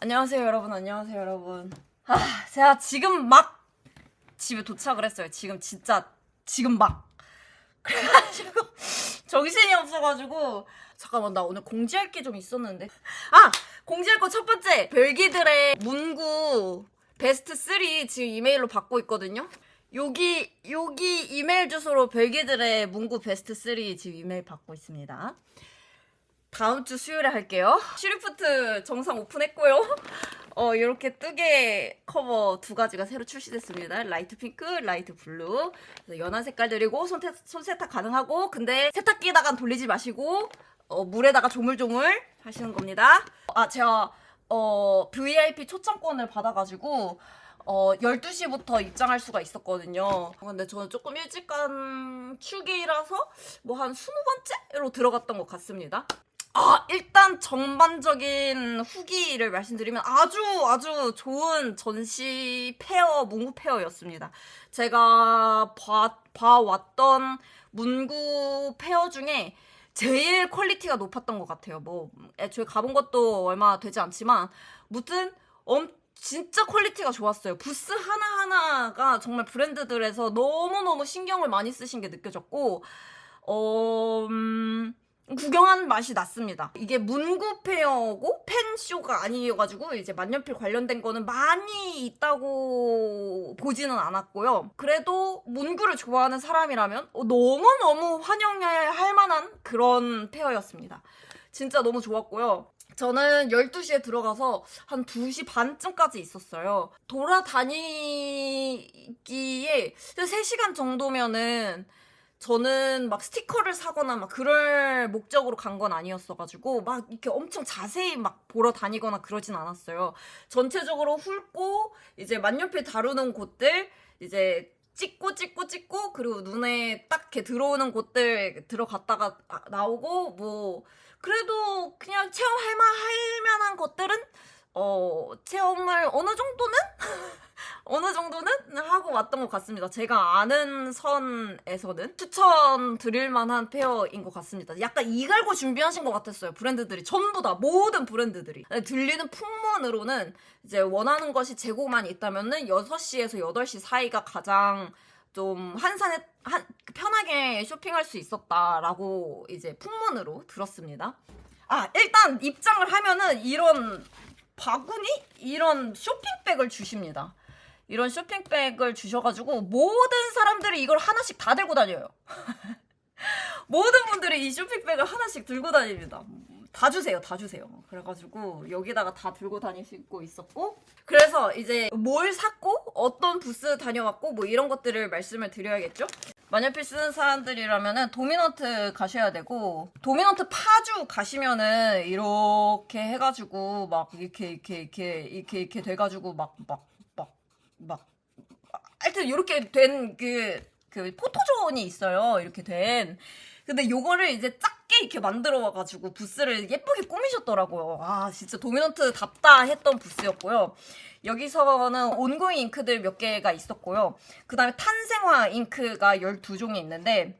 안녕하세요 여러분. 안녕하세요 여러분. 제가 지금 막 집에 도착을 했어요. 지금 막. 그래가지고 정신이 없어가지고 잠깐만, 나 오늘 공지할 게 좀 있었는데. 공지할 거 첫 번째, 별기들의 문구 베스트 3 지금 이메일로 받고 있거든요. 여기 이메일 주소로 별기들의 문구 베스트 3 지금 이메일 받고 있습니다. 다음 주 수요일에 할게요. 슈리프트 정상 오픈했고요. 이렇게 뜨개 커버 2가지가 새로 출시됐습니다. 라이트 핑크, 라이트 블루. 연한 색깔들이고 손세탁 가능하고, 근데 세탁기에다가 돌리지 마시고 물에다가 조물조물 하시는 겁니다. 제가 VIP 초청권을 받아가지고 12시부터 입장할 수가 있었거든요. 근데 저는 조금 일찍 간 축이라서 뭐 한 20번째로 들어갔던 것 같습니다. 일단 전반적인 후기를 말씀드리면 아주 좋은 전시 페어, 문구 페어였습니다. 제가 봐왔던 문구 페어 중에 제일 퀄리티가 높았던 것 같아요. 뭐 애초에 가본 것도 얼마 되지 않지만 무튼 진짜 퀄리티가 좋았어요. 부스 하나하나가 정말 브랜드들에서 너무너무 신경을 많이 쓰신 게 느껴졌고, 구경한 맛이 났습니다. 이게 문구 페어고 펜쇼가 아니어가지고 이제 만년필 관련된 거는 많이 있다고 보지는 않았고요. 그래도 문구를 좋아하는 사람이라면 너무너무 환영할 만한 그런 페어였습니다. 진짜 너무 좋았고요. 저는 12시에 들어가서 한 2시 반쯤까지 있었어요. 돌아다니기에 3시간 정도면은, 저는 막 스티커를 사거나 막 그럴 목적으로 간 건 아니었어가지고 막 이렇게 엄청 자세히 막 보러 다니거나 그러진 않았어요. 전체적으로 훑고 이제 만년필 다루는 곳들 이제 찍고 그리고 눈에 딱 이렇게 들어오는 곳들 들어갔다가 나오고, 뭐 그래도 그냥 체험할 만한 것들은 체험을 어느 정도는 하고 왔던 것 같습니다. 제가 아는 선에서는 추천드릴 만한 페어인 것 같습니다. 약간 이갈고 준비하신 것 같았어요. 브랜드들이 전부 다, 모든 브랜드들이. 들리는 풍문으로는 이제 원하는 것이 재고만 있다면은 6시에서 8시 사이가 가장 좀 편하게 쇼핑할 수 있었다라고 이제 풍문으로 들었습니다. 일단 입장을 하면은 이런 바구니? 이런 쇼핑백을 주십니다. 이런 쇼핑백을 주셔가지고 모든 사람들이 이걸 하나씩 다 들고 다녀요. 모든 분들이 이 쇼핑백을 하나씩 들고 다닙니다. 다 주세요. 그래가지고 여기다가 다 들고 다니시고 있었고, 그래서 이제 뭘 샀고 어떤 부스 다녀왔고 뭐 이런 것들을 말씀을 드려야겠죠? 만년필 쓰는 사람들이라면은 도미넌트 가셔야 되고, 도미넌트 파주 가시면은 이렇게 해가지고 막 이렇게 돼가지고 하여튼 이렇게 된 그 포토존이 있어요. 이렇게 된. 근데 요거를 이제 작게 이렇게 만들어와가지고 부스를 예쁘게 꾸미셨더라고요. 진짜 도미넌트답다 했던 부스였고요. 여기서는 온고잉 잉크들 몇 개가 있었고요. 그 다음에 탄생화 잉크가 12종이 있는데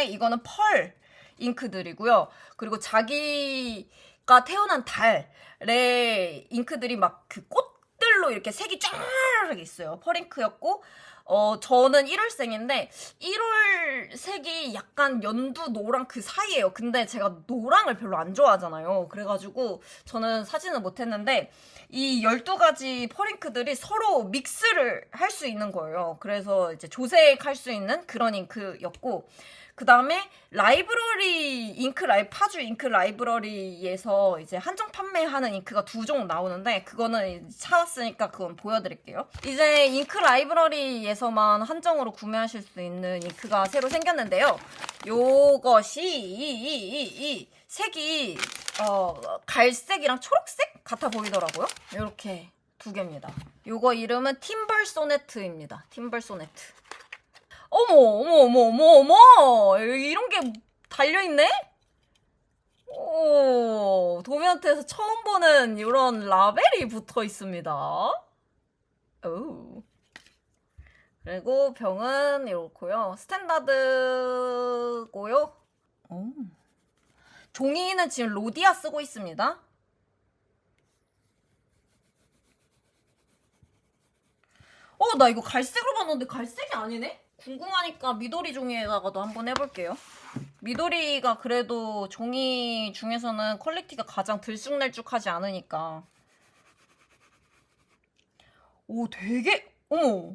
이거는 펄 잉크들이고요. 그리고 자기가 태어난 달의 잉크들이 막 그 꽃들로 이렇게 색이 쫙 있어요. 펄잉크였고, 저는 1월생인데 1월 색이 약간 연두 노랑 그 사이예요. 근데 제가 노랑을 별로 안 좋아하잖아요. 그래가지고 저는 사진을 못했는데 이 12가지 펄잉크들이 서로 믹스를 할 수 있는 거예요. 그래서 이제 조색할 수 있는 그런 잉크였고, 그 다음에 파주 잉크 라이브러리에서 이제 한정 판매하는 잉크가 2종 나오는데, 그거는 사왔으니까 그건 보여드릴게요. 이제 잉크 라이브러리에서만 한정으로 구매하실 수 있는 잉크가 새로 생겼는데요. 요것이 색이 갈색이랑 초록색 같아 보이더라고요. 이렇게 2개입니다. 요거 이름은 팀벌 소네트입니다. 팀벌 소네트. 어머! 이런 게 달려있네? 도미한테서 처음 보는 이런 라벨이 붙어 있습니다. 그리고 병은 이렇고요. 스탠다드고요. 종이는 지금 로디아 쓰고 있습니다. 나 이거 갈색으로 봤는데 갈색이 아니네? 궁금하니까 미도리 종이에다가도 한번 해볼게요. 미도리가 그래도 종이 중에서는 퀄리티가 가장 들쑥날쭉하지 않으니까. 오, 되게, 어머,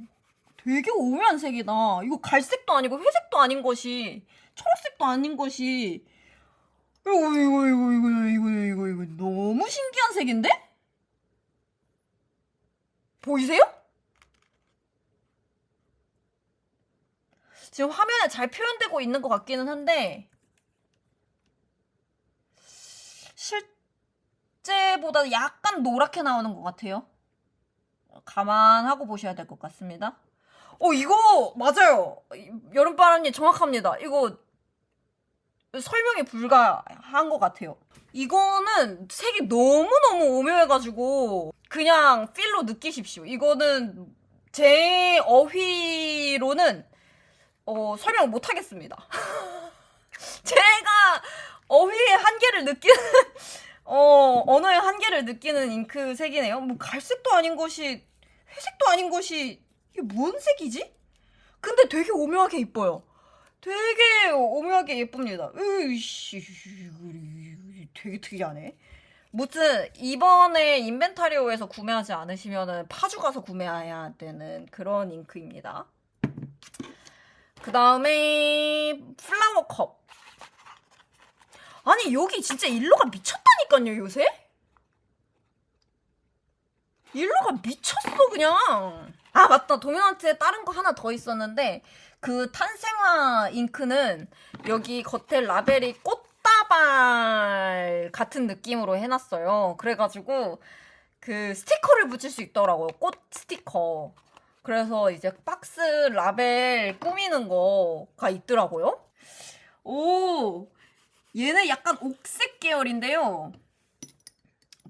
되게 오묘한 색이다. 이거 갈색도 아니고 회색도 아닌 것이, 초록색도 아닌 것이, 이거 너무 신기한 색인데? 보이세요? 지금 화면에 잘 표현되고 있는 것 같기는 한데 실제보다 약간 노랗게 나오는 것 같아요. 감안하고 보셔야 될 것 같습니다. 이거 맞아요. 여름바람님 정확합니다. 이거 설명이 불가한 것 같아요. 이거는 색이 너무너무 오묘해가지고 그냥 필로 느끼십시오. 이거는 제 어휘로는 설명을 못하겠습니다. 제가 어휘의 한계를 느끼는 언어의 한계를 느끼는 잉크 색이네요. 뭐 갈색도 아닌 것이 회색도 아닌 것이 이게 뭔 색이지? 근데 되게 오묘하게 이뻐요. 되게 오묘하게 예쁩니다. 으이씨, 되게 특이하네. 무튼 이번에 인벤타리오에서 구매하지 않으시면은 파주 가서 구매해야 되는 그런 잉크입니다. 그 다음에 플라워 컵. 아니 여기 진짜 일로가 미쳤다니까요 요새? 일로가 미쳤어 그냥. 아 맞다, 도면한테 다른 거 하나 더 있었는데 그 탄생화 잉크는 여기 겉에 라벨이 꽃다발 같은 느낌으로 해놨어요. 그래가지고 그 스티커를 붙일 수 있더라고요. 꽃 스티커. 그래서 이제 박스 라벨 꾸미는 거가 있더라고요. 오, 얘는 약간 옥색 계열인데요.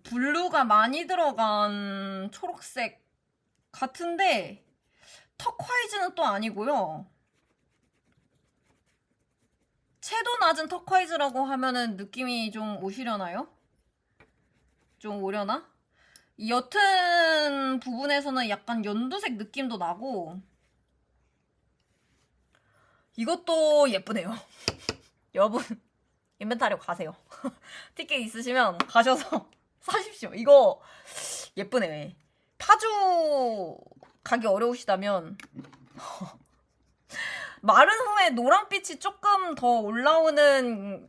블루가 많이 들어간 초록색 같은데 터콰이즈는 또 아니고요. 채도 낮은 터콰이즈라고 하면은 느낌이 좀 오시려나요? 좀 오려나? 이 옅은 부분에서는 약간 연두색 느낌도 나고 이것도 예쁘네요. 여러분 인벤타리오 가세요. 티켓 있으시면 가셔서 사십시오. 이거 예쁘네. 파주 가기 어려우시다면 마른 후에 노란빛이 조금 더 올라오는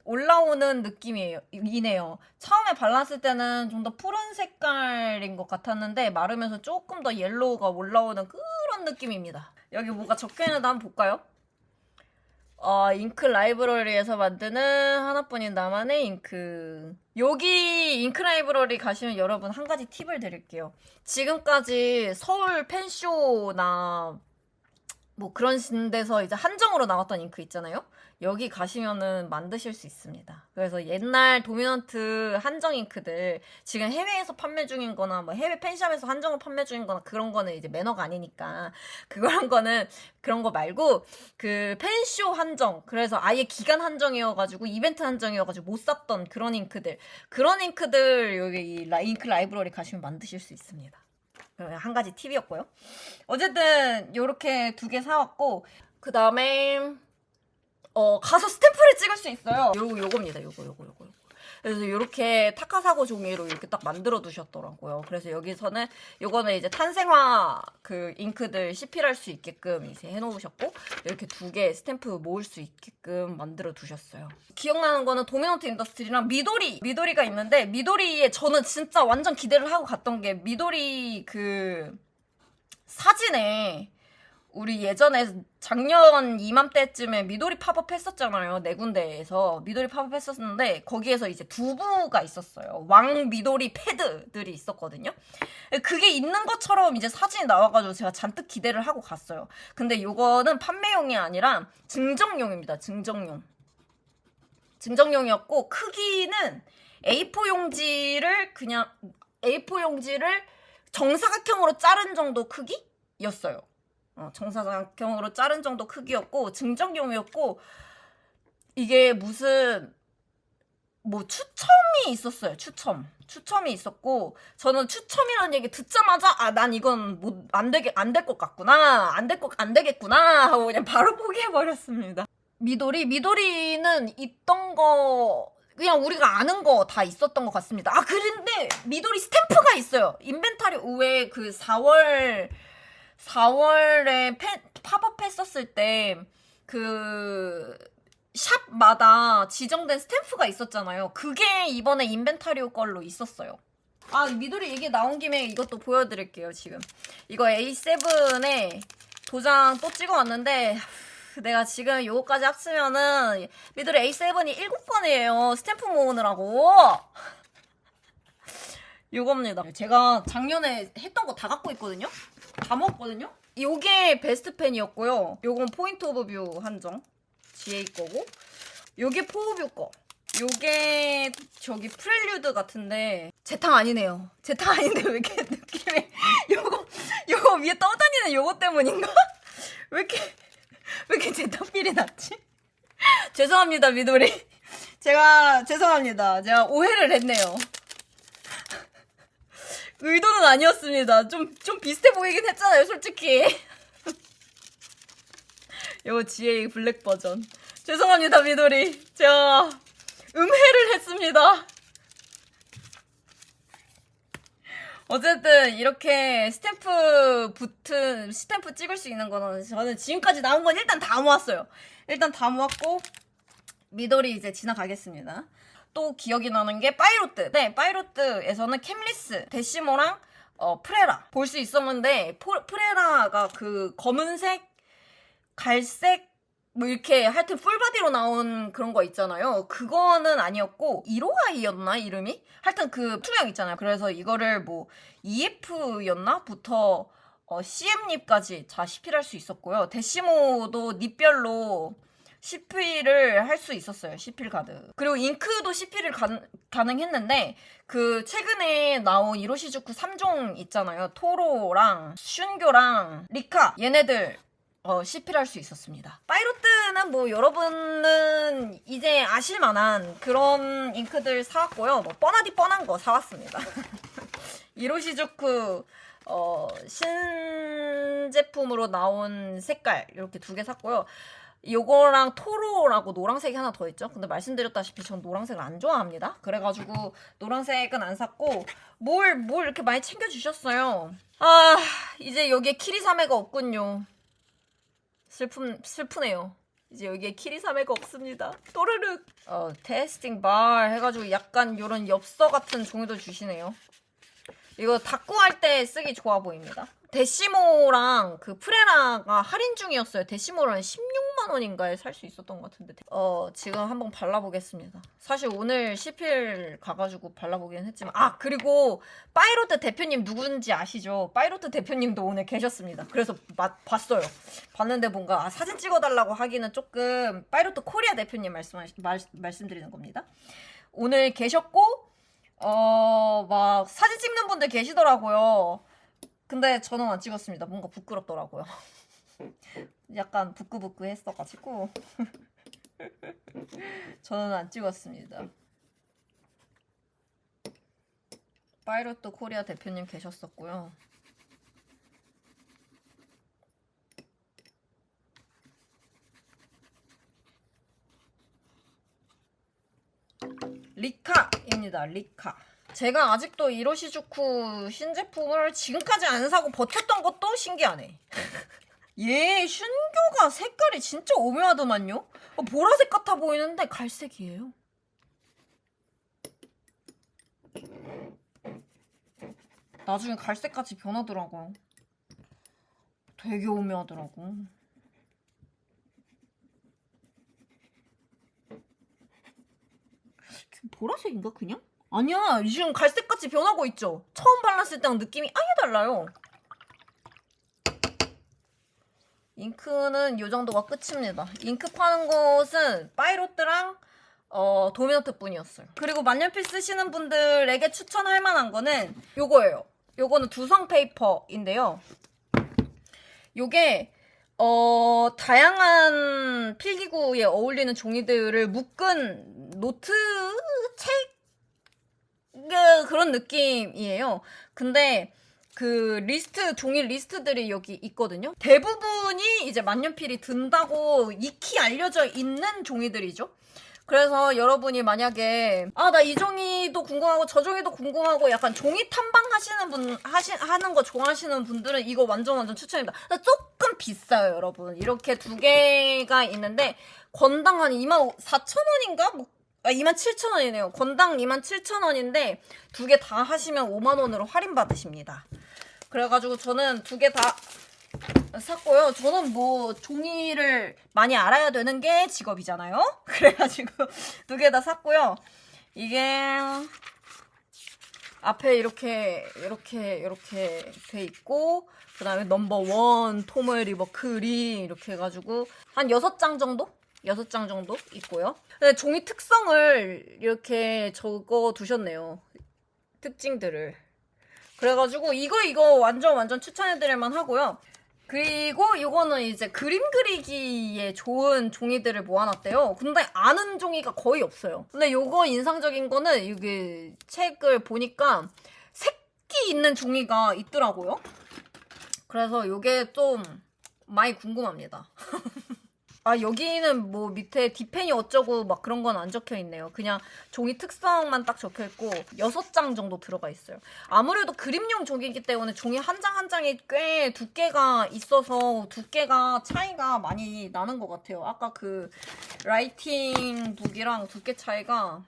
느낌이에요. 이네요. 처음에 발랐을 때는 좀 더 푸른 색깔인 것 같았는데 마르면서 조금 더 옐로우가 올라오는 그런 느낌입니다. 여기 뭐가 적혀있는데 한번 볼까요? 잉크 라이브러리에서 만드는 하나뿐인 나만의 잉크. 여기 잉크 라이브러리 가시면 여러분 한 가지 팁을 드릴게요. 지금까지 서울 펜쇼나 뭐 그런 데서 이제 한정으로 나왔던 잉크 있잖아요. 여기 가시면은 만드실 수 있습니다. 그래서 옛날 도미넌트 한정 잉크들 지금 해외에서 판매 중인 거나 뭐 해외 펜샵에서 한정을 판매 중인 거나 그런 거는 이제 매너가 아니니까 그런 거는 그런 거 말고 그 펜쇼 한정, 그래서 아예 기간 한정이어가지고 이벤트 한정이어가지고 못 샀던 그런 잉크들 여기 이 잉크 라이브러리 가시면 만드실 수 있습니다. 한 가지 팁이었고요. 어쨌든 요렇게 2개 사왔고 그 다음에 가서 스탬프를 찍을 수 있어요. 요겁니다. 요거. 그래서 이렇게 타카사고 종이로 이렇게 딱 만들어 두셨더라고요. 그래서 여기서는 요거는 이제 탄생화 그 잉크들 시필할 수 있게끔 이제 해놓으셨고 이렇게 2개 스탬프 모을 수 있게끔 만들어 두셨어요. 기억나는 거는 도미넌트 인더스트리랑 미도리가 있는데 미도리에 저는 진짜 완전 기대를 하고 갔던 게 미도리 그 사진에 우리 예전에 작년 이맘때쯤에 미도리 팝업 했었잖아요. 4군데에서 미도리 팝업 했었는데 거기에서 이제 두부가 있었어요. 왕 미도리 패드들이 있었거든요. 그게 있는 것처럼 이제 사진이 나와가지고 제가 잔뜩 기대를 하고 갔어요. 근데 요거는 판매용이 아니라 증정용입니다. 증정용이었고 크기는 A4 용지를 정사각형으로 자른 정도 크기였어요. 정사각형으로 자른 정도 크기였고 증정용이었고 이게 무슨 뭐 추첨이 있었어요. 추첨. 추첨이 있었고, 저는 추첨이라는 얘기 듣자마자 난 이건 안 될 것 같구나, 안 되겠구나 하고 그냥 바로 포기해버렸습니다. 미도리는 있던 거 그냥 우리가 아는 거 다 있었던 것 같습니다. 그런데 미도리 스탬프가 있어요. 인벤타리 우에 그 4월에 팝업 했었을 때 그 샵마다 지정된 스탬프가 있었잖아요. 그게 이번에 인벤타리오 걸로 있었어요. 미도리 얘기 나온 김에 이것도 보여드릴게요. 지금 이거 A7에 도장 또 찍어왔는데, 내가 지금 요거까지 합치면은 미도리 A7이 7번이에요. 스탬프 모으느라고. 요겁니다. 제가 작년에 했던 거 다 갖고 있거든요. 다 먹었거든요. 요게 베스트 펜이었고요. 요건 포인트 오브 뷰 한정 GA 거고, 요게 포우뷰 거, 요게 저기 프렐류드 같은데 제탕 아니네요. 제탕 아닌데 왜 이렇게 느낌이 요거 위에 떠다니는 요거 때문인가? 왜 이렇게 제탕필이 났지? 죄송합니다, 미도리. 죄송합니다. 제가 오해를 했네요. 의도는 아니었습니다. 좀 비슷해 보이긴 했잖아요, 솔직히. 요거 GA 블랙 버전. 죄송합니다, 미도리. 제가 음해를 했습니다. 어쨌든 이렇게 스탬프 찍을 수 있는 거는 저는 지금까지 나온 건 일단 다 모았어요. 일단 다 모았고 미도리 이제 지나가겠습니다. 또 기억이 나는 게 파이로트. 네, 파이로트에서는 캠리스, 데시모랑 프레라 볼 수 있었는데, 프레라가 그 검은색, 갈색 뭐 이렇게 하여튼 풀바디로 나온 그런 거 있잖아요. 그거는 아니었고 이로하이였나 이름이? 하여튼 그 투명 있잖아요. 그래서 이거를 뭐 EF였나? 부터 CM립까지 다 시필할 수 있었고요. 데시모도 립별로 시필을 할 수 있었어요. 시필 가드. 그리고 잉크도 시필을 가능했는데, 그 최근에 나온 이로시즈쿠 3종 있잖아요. 토로랑 슌교랑 리카, 얘네들 시필할 수 있었습니다. 파이로트는 뭐 여러분은 이제 아실만한 그런 잉크들 사왔고요. 뭐 뻔한 거 사왔습니다. 이로시즈쿠 신제품으로 나온 색깔 이렇게 2개 샀고요. 요거랑 토로라고 노란색이 하나 더 있죠. 근데 말씀드렸다시피 전 노란색을 안 좋아합니다. 그래가지고 노란색은 안 샀고, 뭘 이렇게 많이 챙겨주셨어요. 이제 여기에 키리사메가 없군요. 슬프네요. 이제 여기에 키리사메가 없습니다. 또르륵. 테스팅 바 해가지고 약간 요런 엽서 같은 종이도 주시네요. 이거 닦고 할 때 쓰기 좋아 보입니다. 데시모랑 그 프레라가 할인 중이었어요. 데시모랑 16만 원인가에 살 수 있었던 것 같은데. 지금 한번 발라보겠습니다. 사실 오늘 시필 가가지고 발라보긴 했지만, 그리고 파이로트 대표님 누군지 아시죠? 파이로트 대표님도 오늘 계셨습니다. 그래서 봤어요. 봤는데 뭔가 사진 찍어달라고 하기는 조금, 파이로트 코리아 대표님 말씀드리는 겁니다. 오늘 계셨고, 막 사진 찍는 분들 계시더라고요. 근데 저는 안 찍었습니다. 뭔가 부끄럽더라고요. 약간 부끄부끄 했어가지고 저는 안 찍었습니다. 파이로트 코리아 대표님 계셨었고요. 리카입니다. 리카. 제가 아직도 이로시즈쿠 신제품을 지금까지 안 사고 버텼던 것도 신기하네. 얘 슌교가 색깔이 진짜 오묘하더만요. 보라색 같아 보이는데 갈색이에요. 나중에 갈색같이 변하더라고요. 되게 오묘하더라고. 보라색인가 그냥? 아니야, 지금 갈색같이 변하고 있죠? 처음 발랐을 때랑 느낌이 아예 달라요. 잉크는 이 정도가 끝입니다. 잉크 파는 곳은 파이로트랑 도미노트 뿐이었어요. 그리고 만년필 쓰시는 분들에게 추천할 만한 거는 요거예요. 요거는 두성 페이퍼인데요. 요게 다양한 필기구에 어울리는 종이들을 묶은 노트 그런 느낌이에요. 근데 그 리스트, 종이 리스트들이 여기 있거든요. 대부분이 이제 만년필이 든다고 익히 알려져 있는 종이들이죠. 그래서 여러분이 만약에 나 이 종이도 궁금하고 저 종이도 궁금하고 약간 종이 탐방 하시는 분 하는 거 좋아하시는 분들은 이거 완전 추천입니다. 조금 비싸요, 여러분. 이렇게 두 개가 있는데 건당 한 24,000원인가? 뭐 27,000원이네요. 건당 27,000원인데 두 개 다 하시면 5만 원으로 할인 받으십니다. 그래가지고 저는 두 개 다 샀고요. 저는 뭐 종이를 많이 알아야 되는 게 직업이잖아요. 그래가지고 두 개 다 샀고요. 이게 앞에 이렇게 돼 있고, 그 다음에 넘버 1 톰을 리버 크리 이렇게 해가지고 한 6장 정도? 6장 정도 있고요. 근데 종이 특성을 이렇게 적어 두셨네요. 특징들을. 그래가지고 이거 완전 추천해드릴만 하고요. 그리고 이거는 이제 그림 그리기에 좋은 종이들을 모아놨대요. 근데 아는 종이가 거의 없어요. 근데 이거 인상적인 거는 이게 책을 보니까 색이 있는 종이가 있더라고요. 그래서 이게 좀 많이 궁금합니다. 여기는 뭐 밑에 디펜이 어쩌고 막 그런 건 안 적혀 있네요. 그냥 종이 특성만 딱 적혀 있고 6장 정도 들어가 있어요. 아무래도 그림용 종이기 때문에 종이 한 장 한 장이 꽤 두께가 있어서 두께가 차이가 많이 나는 것 같아요. 아까 그 라이팅 북이랑 두께 차이가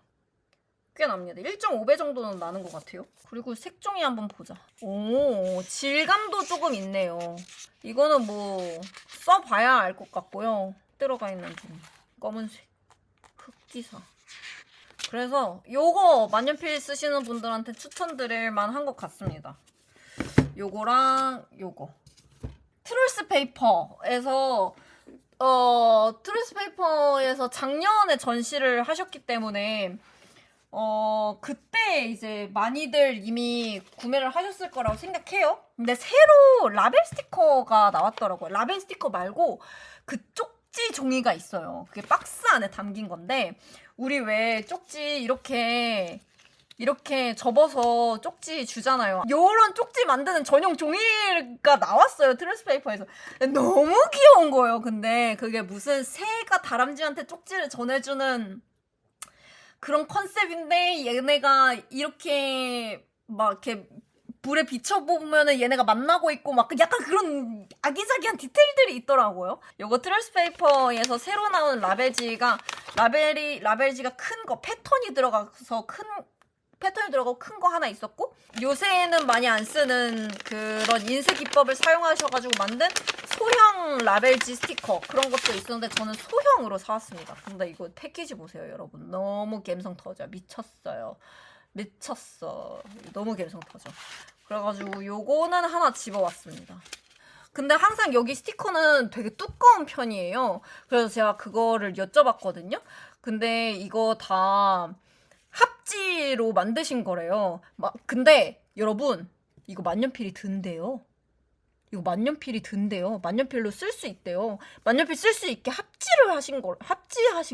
꽤 납니다. 1.5배 정도는 나는 것 같아요. 그리고 색종이 한번 보자. 오, 질감도 조금 있네요. 이거는 뭐 써봐야 알 것 같고요. 들어가 있는 종이. 검은색. 흑기사. 그래서 요거 만년필 쓰시는 분들한테 추천드릴 만한 것 같습니다. 요거랑 요거. 트루스 페이퍼에서 트루스 페이퍼에서 작년에 전시를 하셨기 때문에 그때 이제 많이들 이미 구매를 하셨을 거라고 생각해요. 근데 새로 라벨 스티커가 나왔더라고요. 라벨 스티커 말고 그 쪽지 종이가 있어요. 그게 박스 안에 담긴 건데, 우리 왜 쪽지 이렇게 접어서 쪽지 주잖아요. 요런 쪽지 만드는 전용 종이가 나왔어요. 트루스페이퍼에서. 너무 귀여운 거예요. 근데 그게 무슨 새가 다람쥐한테 쪽지를 전해주는 그런 컨셉인데, 얘네가 이렇게 막 이렇게 불에 비춰보면은 얘네가 만나고 있고 막 약간 그런 아기자기한 디테일들이 있더라고요. 요거 트루스페이퍼에서 새로 나온 라벨지가 큰 거 패턴이 들어가고 큰 거 하나 있었고, 요새는 많이 안 쓰는 그런 인쇄 기법을 사용하셔가지고 만든 소형 라벨지 스티커, 그런 것도 있었는데 저는 소형으로 사왔습니다. 근데 이거 패키지 보세요, 여러분. 너무 감성 터져. 미쳤어요. 미쳤어. 너무 감성 터져. 그래가지고 요거는 하나 집어왔습니다. 근데 항상 여기 스티커는 되게 두꺼운 편이에요. 그래서 제가 그거를 여쭤봤거든요. 근데 이거 다 합지로 만드신 거래요. 근데 여러분, 이거 만년필이 든대요. 이거 만년필이 든대요. 만년필로 쓸 수 있대요. 만년필 쓸 수 있게 합지하신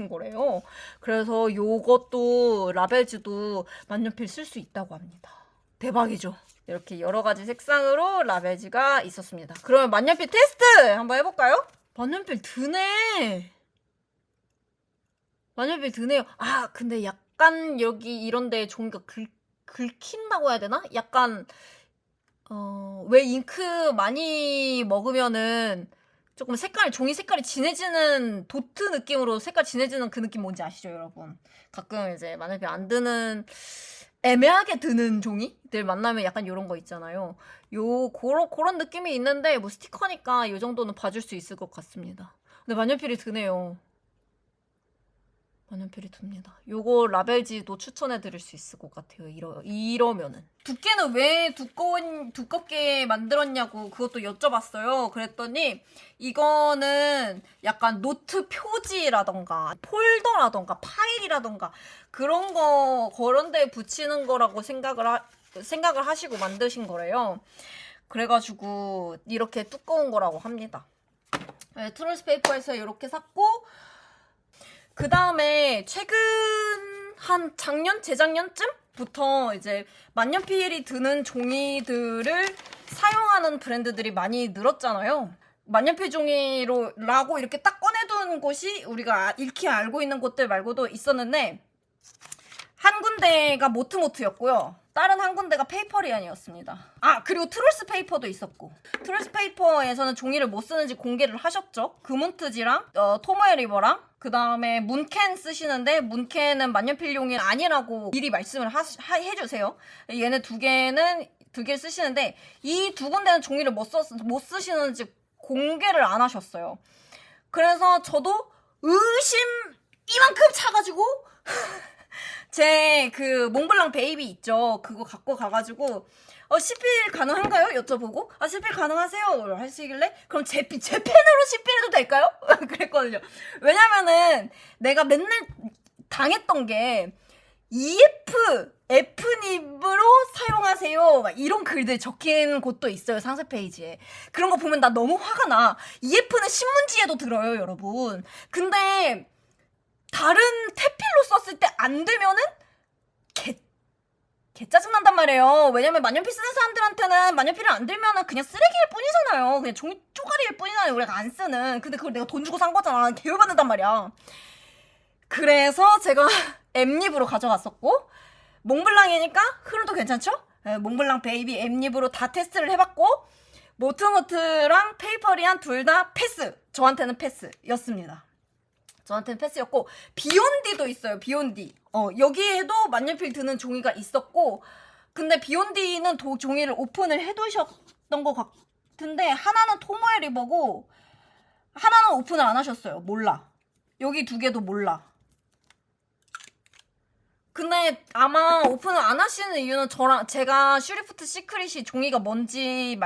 거래요. 그래서 요것도 라벨지도 만년필 쓸 수 있다고 합니다. 대박이죠. 이렇게 여러 가지 색상으로 라벨지가 있었습니다. 그러면 만년필 테스트 한번 해볼까요? 만년필 드네. 만년필 드네요. 근데 약간 여기 이런데 종이가 긁힌다고 해야 되나? 약간 왜 잉크 많이 먹으면은 조금 종이 색깔이 진해지는 도트 느낌으로 색깔 진해지는 그 느낌 뭔지 아시죠, 여러분? 가끔 이제 만년필 안 드는, 애매하게 드는 종이들 만나면 약간 이런 거 있잖아요. 그런 느낌이 있는데, 뭐 스티커니까 이 정도는 봐줄 수 있을 것 같습니다. 근데 만년필이 드네요. 만년필이 듭니다. 요거 라벨지도 추천해드릴 수 있을 것 같아요. 이러면은. 두께는 왜 두껍게 만들었냐고 그것도 여쭤봤어요. 그랬더니 이거는 약간 노트 표지라던가 폴더라던가 파일이라던가 그런 데 붙이는 거라고 생각을 하시고 만드신 거래요. 그래가지고 이렇게 두꺼운 거라고 합니다. 네, 트루스페이퍼에서 이렇게 샀고, 그 다음에 최근 한 재작년쯤? 부터 이제 만년필이 드는 종이들을 사용하는 브랜드들이 많이 늘었잖아요. 만년필 종이라고 이렇게 딱 꺼내둔 곳이 우리가 익히 알고 있는 곳들 말고도 있었는데, 한 군데가 모트모트였고요. 다른 한 군데가 페이퍼리안이었습니다. 아, 그리고 트롤스 페이퍼도 있었고, 트롤스 페이퍼에서는 종이를 뭐 쓰는지 공개를 하셨죠. 금운트지랑 토모에 리버랑 그 다음에 문캔 쓰시는데, 문캔은 만년필용이 아니라고 미리 말씀을 해주세요. 얘네 두 개를 쓰시는데, 이 두 군데는 종이를 못 쓰시는지 공개를 안 하셨어요. 그래서 저도 의심 이만큼 차가지고 제 그 몽블랑 베이비 있죠. 그거 갖고 가가지고 시필 가능한가요? 여쭤보고, 시필 가능하세요? 하시길래, 그럼 제 펜으로 시필해도 될까요? 그랬거든요. 왜냐면은 내가 맨날 당했던 게 F닙으로 사용하세요 막 이런 글들 적힌 곳도 있어요. 상세 페이지에. 그런 거 보면 나 너무 화가 나. EF는 신문지에도 들어요, 여러분. 근데 다른 태필로 썼을 때 안 되면은 개 짜증난단 말이에요. 왜냐면 만년필 쓰는 사람들한테는 만년필을 안 들면은 그냥 쓰레기일 뿐이잖아요. 그냥 종이 쪼가리일 뿐이잖아요, 우리가 안 쓰는. 근데 그걸 내가 돈 주고 산 거잖아. 개열받는단 말이야. 그래서 제가 엠립으로 가져갔었고, 몽블랑이니까 흐름도 괜찮죠? 네, 몽블랑 베이비 엠립으로 다 테스트를 해봤고, 모트모트랑 페이퍼리안 둘 다 패스. 저한테는 패스였습니다. 저한테는 패스였고, 비욘디도 있어요. 비욘디. 여기에도 만년필 드는 종이가 있었고, 근데 비욘디는 종이를 오픈을 해두셨던 것 같은데, 하나는 토모에 리버고 하나는 오픈을 안 하셨어요. 몰라. 여기 두 개도 몰라. 근데 아마 오픈을 안 하시는 이유는 제가 슈리프트 시크릿이 종이가 뭔지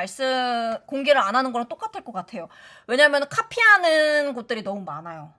공개를 안 하는 거랑 똑같을 것 같아요. 왜냐면 카피하는 곳들이 너무 많아요.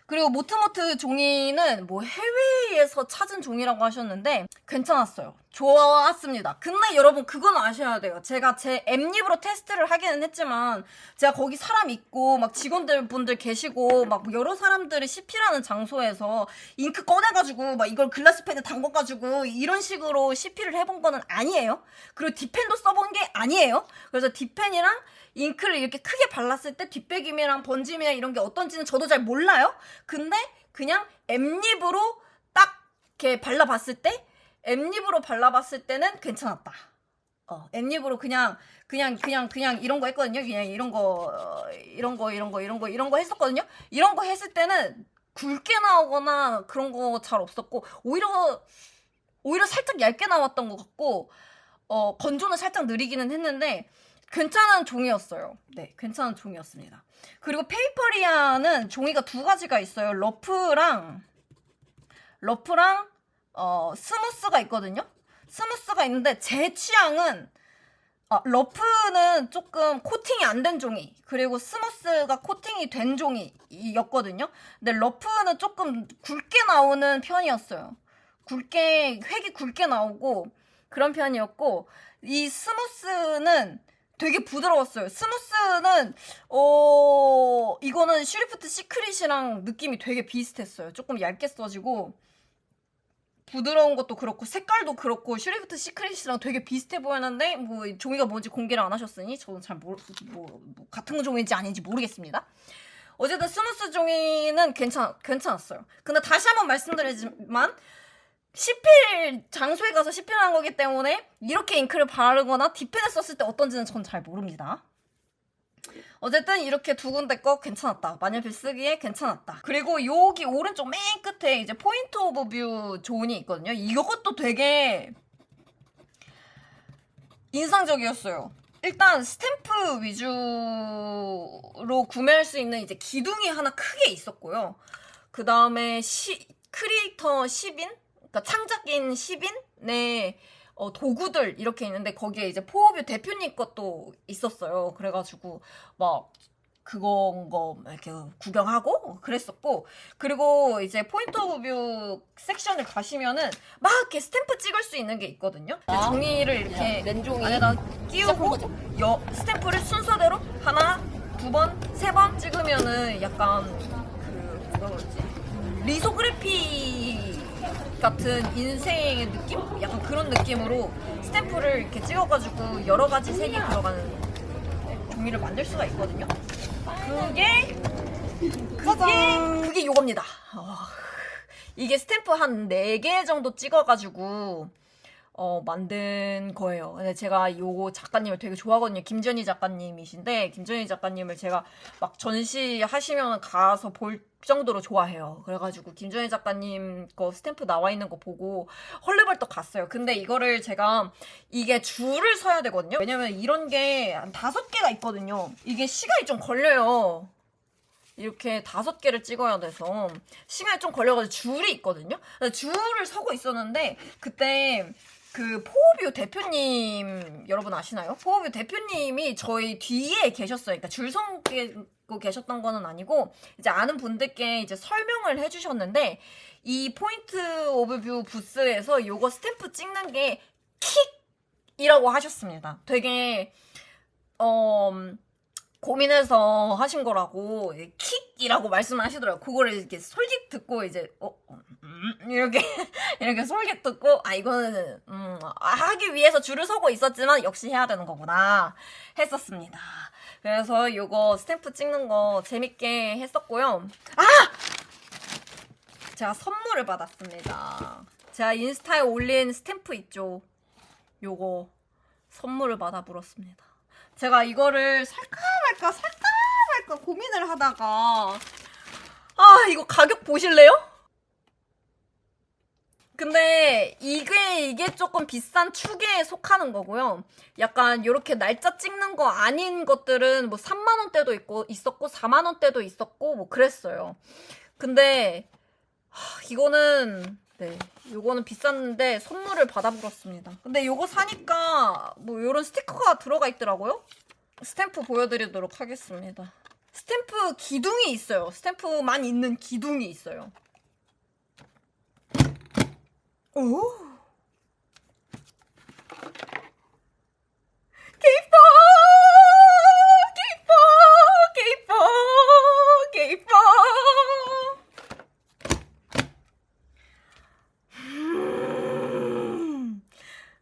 그리고 모트모트 종이는 뭐 해외에서 찾은 종이라고 하셨는데 괜찮았어요. 좋았습니다. 근데 여러분 그건 아셔야 돼요. 제가 제 엠립으로 테스트를 하기는 했지만 제가 거기 사람 있고 막 직원분들 계시고 막 여러 사람들이 CP라는 장소에서 잉크 꺼내가지고 막 이걸 글라스펜에 담궈가지고 이런 식으로 CP를 해본 거는 아니에요. 그리고 뒷펜도 써본 게 아니에요. 그래서 뒷펜이랑 잉크를 이렇게 크게 발랐을 때 뒷배김이랑 번짐이랑 이런 게 어떤지는 저도 잘 몰라요. 근데 그냥 엠립으로 딱 이렇게 발라봤을 때는 괜찮았다. 엠립으로 그냥 이런 거 했거든요. 그냥 이런 거 했었거든요. 이런 거 했을 때는 굵게 나오거나 그런 거 잘 없었고, 오히려 살짝 얇게 나왔던 것 같고, 건조는 살짝 느리기는 했는데, 괜찮은 종이였어요. 네, 괜찮은 종이였습니다. 그리고 페이퍼리아는 종이가 두 가지가 있어요. 러프랑 스무스가 있거든요. 스무스가 있는데 제 취향은 러프는 조금 코팅이 안 된 종이, 그리고 스무스가 코팅이 된 종이였거든요. 근데 러프는 조금 굵게 나오는 편이었어요. 획이 굵게 나오고 그런 편이었고, 이 스무스는 되게 부드러웠어요. 스무스는 이거는 슈리프트 시크릿이랑 느낌이 되게 비슷했어요. 조금 얇게 써지고 부드러운 것도 그렇고 색깔도 그렇고 슈리프트 시크릿이랑 되게 비슷해 보였는데, 뭐 종이가 뭔지 공개를 안 하셨으니 저는 잘 같은 종인지 아닌지 모르겠습니다. 어쨌든 스무스 종이는 괜찮았어요. 근데 다시 한번 말씀드리지만 CPL 장소에 가서 CPL한 거기 때문에 이렇게 잉크를 바르거나 뒷펜에 썼을 때 어떤지는 전 잘 모릅니다. 어쨌든 이렇게 두 군데 거 괜찮았다. 만년필 쓰기에 괜찮았다. 그리고 여기 오른쪽 맨 끝에 이제 포인트 오브 뷰 존이 있거든요. 이것도 되게 인상적이었어요. 일단 스탬프 위주로 구매할 수 있는 이제 기둥이 하나 크게 있었고요. 그 다음에 크리에이터 10인? 그러니까 창작인 10인의 도구들 이렇게 있는데, 거기에 이제 포어뷰 대표님 것도 있었어요. 그래가지고 막 그거 이렇게 구경하고 그랬었고, 그리고 이제 포인트 오브 뷰 섹션을 가시면은 막 이렇게 스탬프 찍을 수 있는 게 있거든요. 종이를 이렇게 렌종이 안에다 끼우고 스탬프를 순서대로 하나, 두 번, 세 번 찍으면은 약간 뭐라 그러지? 리소그래피 같은 인생의 느낌? 약간 그런 느낌으로 스탬프를 이렇게 찍어가지고 여러 가지 색이 들어가는 종이를 만들 수가 있거든요. 그게 요겁니다. 이게 스탬프 한 4개 정도 찍어가지고 만든 거예요. 근데 제가 요거 작가님을 되게 좋아하거든요. 김전희 작가님이신데, 김전희 작가님을 제가 막 전시하시면 가서 볼 정도로 좋아해요. 그래가지고 김전희 작가님 거 스탬프 나와 있는 거 보고 헐레벌떡 갔어요. 근데 이거를 제가 이게 줄을 서야 되거든요. 왜냐면 이런 게 한 5개가 있거든요. 이게 시간이 좀 걸려요. 이렇게 5개를 찍어야 돼서 시간이 좀 걸려가지고 줄이 있거든요. 줄을 서고 있었는데 그때 그 포어뷰 대표님 여러분 아시나요? 포어뷰 대표님이 저희 뒤에 계셨어요. 그러니까 줄 서고 계셨던 거는 아니고 이제 아는 분들께 이제 설명을 해주셨는데 이 포인트 오브 뷰 부스에서 요거 스탬프 찍는 게 킥이라고 하셨습니다. 되게 고민해서 하신 거라고 킥이라고 말씀하시더라고요. 그거를 이렇게 솔깃 듣고 이제 이렇게 솔깃 듣고 이거는 하기 위해서 줄을 서고 있었지만 역시 해야 되는 거구나 했었습니다. 그래서 요거 스탬프 찍는 거 재밌게 했었고요. 제가 선물을 받았습니다. 제가 인스타에 올린 스탬프 있죠. 요거 선물을 받아 불었습니다. 제가 이거를 살까 말까 고민을 하다가 이거 가격 보실래요? 근데 이게 조금 비싼 축에 속하는 거고요. 약간 이렇게 날짜 찍는 거 아닌 것들은 뭐 3만 원대도 있었고 4만 원대도 있었고 뭐 그랬어요. 근데 이거는 요거는 비쌌는데 선물을 받아보았습니다. 근데 요거 사니까 뭐 요런 스티커가 들어가 있더라고요. 스탬프 보여드리도록 하겠습니다. 스탬프 기둥이 있어요. 스탬프만 있는 기둥이 있어요. 오! 케이퍼!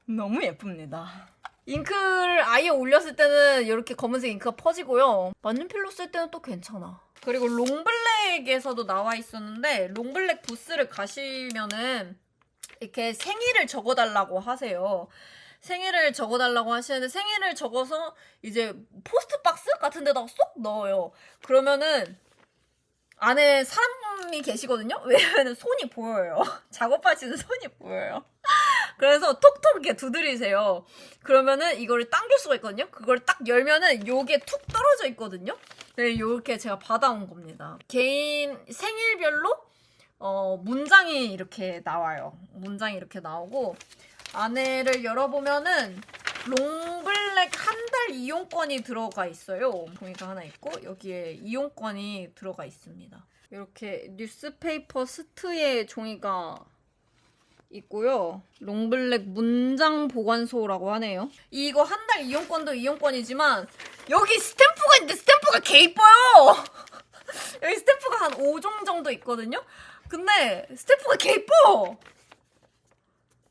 너무 예쁩니다. 잉크를 아예 올렸을 때는 이렇게 검은색 잉크가 퍼지고요. 만년필로 쓸 때는 또 괜찮아. 그리고 롱블랙에서도 나와 있었는데 롱블랙 부스를 가시면은 이렇게 생일을 적어달라고 하세요. 생일을 적어달라고 하시는데 생일을 적어서 이제 포스트박스 같은 데다가 쏙 넣어요. 그러면은 안에 사람이 계시거든요? 왜냐면 손이 보여요. 작업하시는 손이 보여요. 그래서 톡톡 이렇게 두드리세요. 그러면은 이거를 당길 수가 있거든요? 그걸 딱 열면은 요게 툭 떨어져 있거든요? 네, 요렇게 제가 받아온 겁니다. 개인 생일별로 문장이 이렇게 나와요. 문장이 이렇게 나오고 안에를 열어보면은 롱블랙 한 달 이용권이 들어가 있어요. 종이가 하나 있고 여기에 이용권이 들어가 있습니다. 이렇게 뉴스페이퍼 스트의 종이가 있고요. 롱블랙 문장 보관소라고 하네요. 이거 한 달 이용권도 이용권이지만 여기 스탬프가 있는데 스탬프가 개 이뻐요. 여기 스탬프가 한 5종 정도 있거든요. 근데 스탬프가 개 이뻐.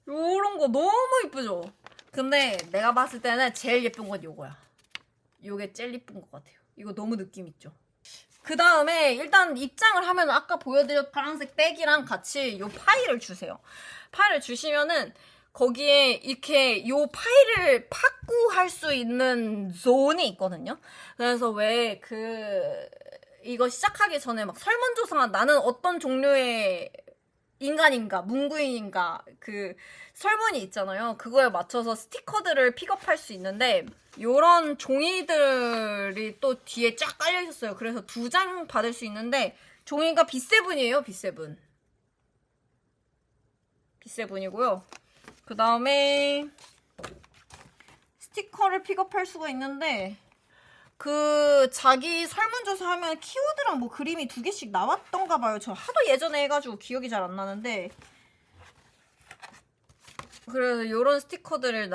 요런 거 너무 이쁘죠? 근데 내가 봤을 때는 제일 예쁜 건 요거야. 요게 제일 예쁜 것 같아요. 이거 너무 느낌 있죠? 그 다음에 일단 입장을 하면 아까 보여드렸던 파란색 백이랑 같이 요 파일을 주세요. 파일을 주시면은 거기에 이렇게 요 파일을 파쿠할 수 있는 존이 있거든요. 그래서 왜 이거 시작하기 전에 막 설문조사 나는 어떤 종류의 인간인가 문구인인가 그 설문이 있잖아요. 그거에 맞춰서 스티커들을 픽업할 수 있는데 요런 종이들이 또 뒤에 쫙 깔려 있었어요. 그래서 2장 받을 수 있는데 종이가 B7이에요. B7이고요. 그 다음에 스티커를 픽업할 수가 있는데 자기 설문조사 하면 키워드랑 뭐 그림이 2개씩 나왔던가 봐요. 저 하도 예전에 해가지고 기억이 잘 안 나는데 그래서 요런 스티커들을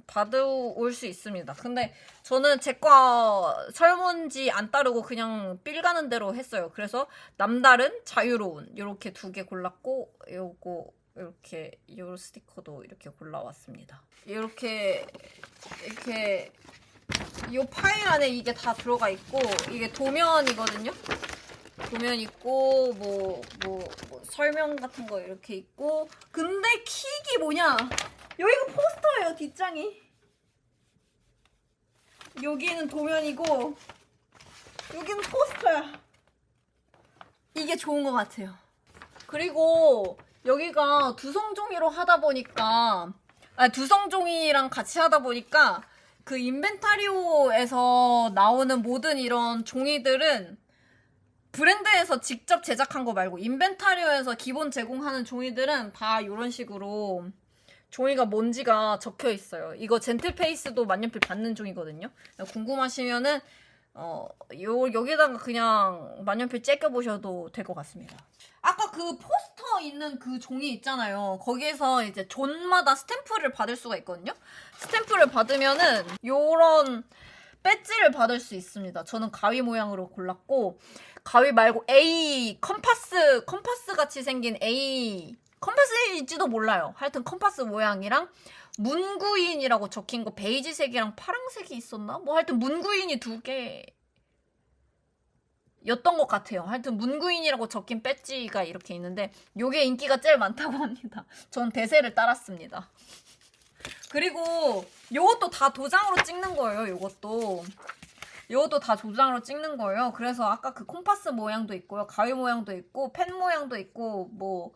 받아올 수 있습니다. 근데 저는 제 거 설문지 안 따르고 그냥 삘 가는 대로 했어요. 그래서 남다른, 자유로운 요렇게 2개 골랐고 이렇게 요 스티커도 이렇게 골라왔습니다. 이렇게 이 파일 안에 이게 다 들어가 있고, 이게 도면이거든요. 도면 있고 뭐 설명 같은 거 이렇게 있고. 근데 킥이 뭐냐, 여기가 포스터예요. 뒷장이 여기는 도면이고 여기는 포스터야. 이게 좋은 것 같아요. 그리고 여기가 두성종이로 하다 보니까, 두성종이랑 같이 하다 보니까 그 인벤타리오에서 나오는 모든 이런 종이들은 브랜드에서 직접 제작한 거 말고 인벤타리오에서 기본 제공하는 종이들은 다 이런 식으로 종이가 뭔지가 적혀 있어요. 이거 젠틀페이스도 만년필 받는 종이거든요. 궁금하시면은 여기다가 그냥 만년필 째껴보셔도 될 것 같습니다. 아까 그 포스터 있는 그 종이 있잖아요. 거기에서 이제 존마다 스탬프를 받을 수가 있거든요. 스탬프를 받으면은 요런 배지를 받을 수 있습니다. 저는 가위 모양으로 골랐고, 가위 말고 A 컴파스 같이 생긴 A 컴파스일지도 몰라요. 하여튼 컴파스 모양이랑 문구인이라고 적힌 거 베이지색이랑 파란색이 있었나? 뭐 하여튼 문구인이 2개 였던 것 같아요. 하여튼 문구인이라고 적힌 배지가 이렇게 있는데 요게 인기가 제일 많다고 합니다. 전 대세를 따랐습니다. 그리고 요것도 다 도장으로 찍는 거예요. 요것도 다 도장으로 찍는 거예요. 그래서 아까 그 콤파스 모양도 있고요. 가위 모양도 있고 펜 모양도 있고 뭐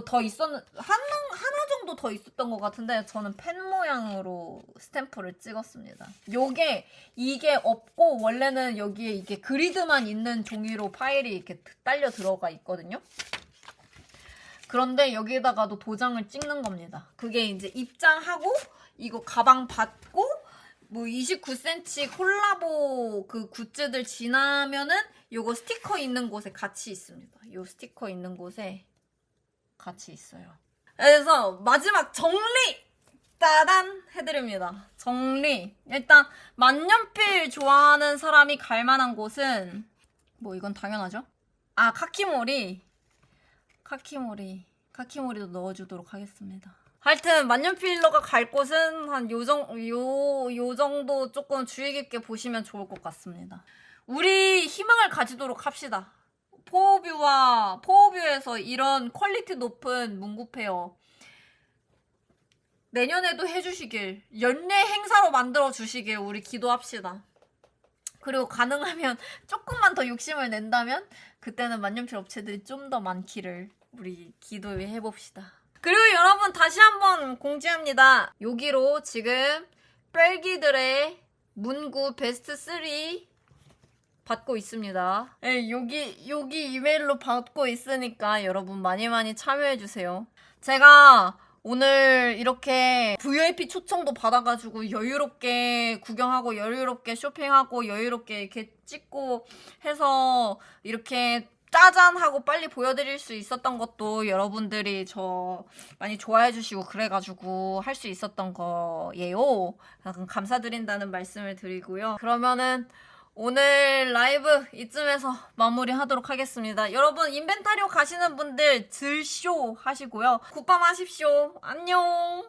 더 하나 정도 더 있었던 것 같은데 저는 펜 모양으로 스탬프를 찍었습니다. 이게 없고 원래는 여기에 이게 그리드만 있는 종이로 파일이 이렇게 딸려 들어가 있거든요. 그런데 여기에다가도 도장을 찍는 겁니다. 그게 이제 입장하고 이거 가방 받고 뭐 29cm 콜라보 그 굿즈들 지나면은 요거 스티커 있는 곳에 같이 있습니다. 요 스티커 있는 곳에 같이 있어요. 그래서 마지막 정리! 따단! 해드립니다. 정리. 일단 만년필 좋아하는 사람이 갈 만한 곳은 뭐 이건 당연하죠? 카키모리도 넣어주도록 하겠습니다. 하여튼 만년필러가 갈 곳은 한 요 정도 조금 주의 깊게 보시면 좋을 것 같습니다. 우리 희망을 가지도록 합시다. 포어뷰에서 이런 퀄리티 높은 문구페어 내년에도 해주시길, 연례 행사로 만들어 주시길 우리 기도합시다. 그리고 가능하면 조금만 더 욕심을 낸다면 그때는 만년필 업체들이 좀 더 많기를 우리 기도해봅시다. 그리고 여러분 다시 한번 공지합니다. 여기로 지금 뺄기들의 문구 베스트 3 받고 있습니다. 네, 여기 이메일로 받고 있으니까 여러분 많이 참여해주세요. 제가 오늘 이렇게 VIP 초청도 받아가지고 여유롭게 구경하고 여유롭게 쇼핑하고 여유롭게 이렇게 찍고 해서 이렇게 짜잔하고 빨리 보여드릴 수 있었던 것도 여러분들이 저 많이 좋아해주시고 그래가지고 할 수 있었던 거예요. 감사드린다는 말씀을 드리고요. 그러면은 오늘 라이브 이쯤에서 마무리하도록 하겠습니다. 여러분 인벤타리오 가시는 분들 들쇼 하시고요. 굿밤 하십시오. 안녕.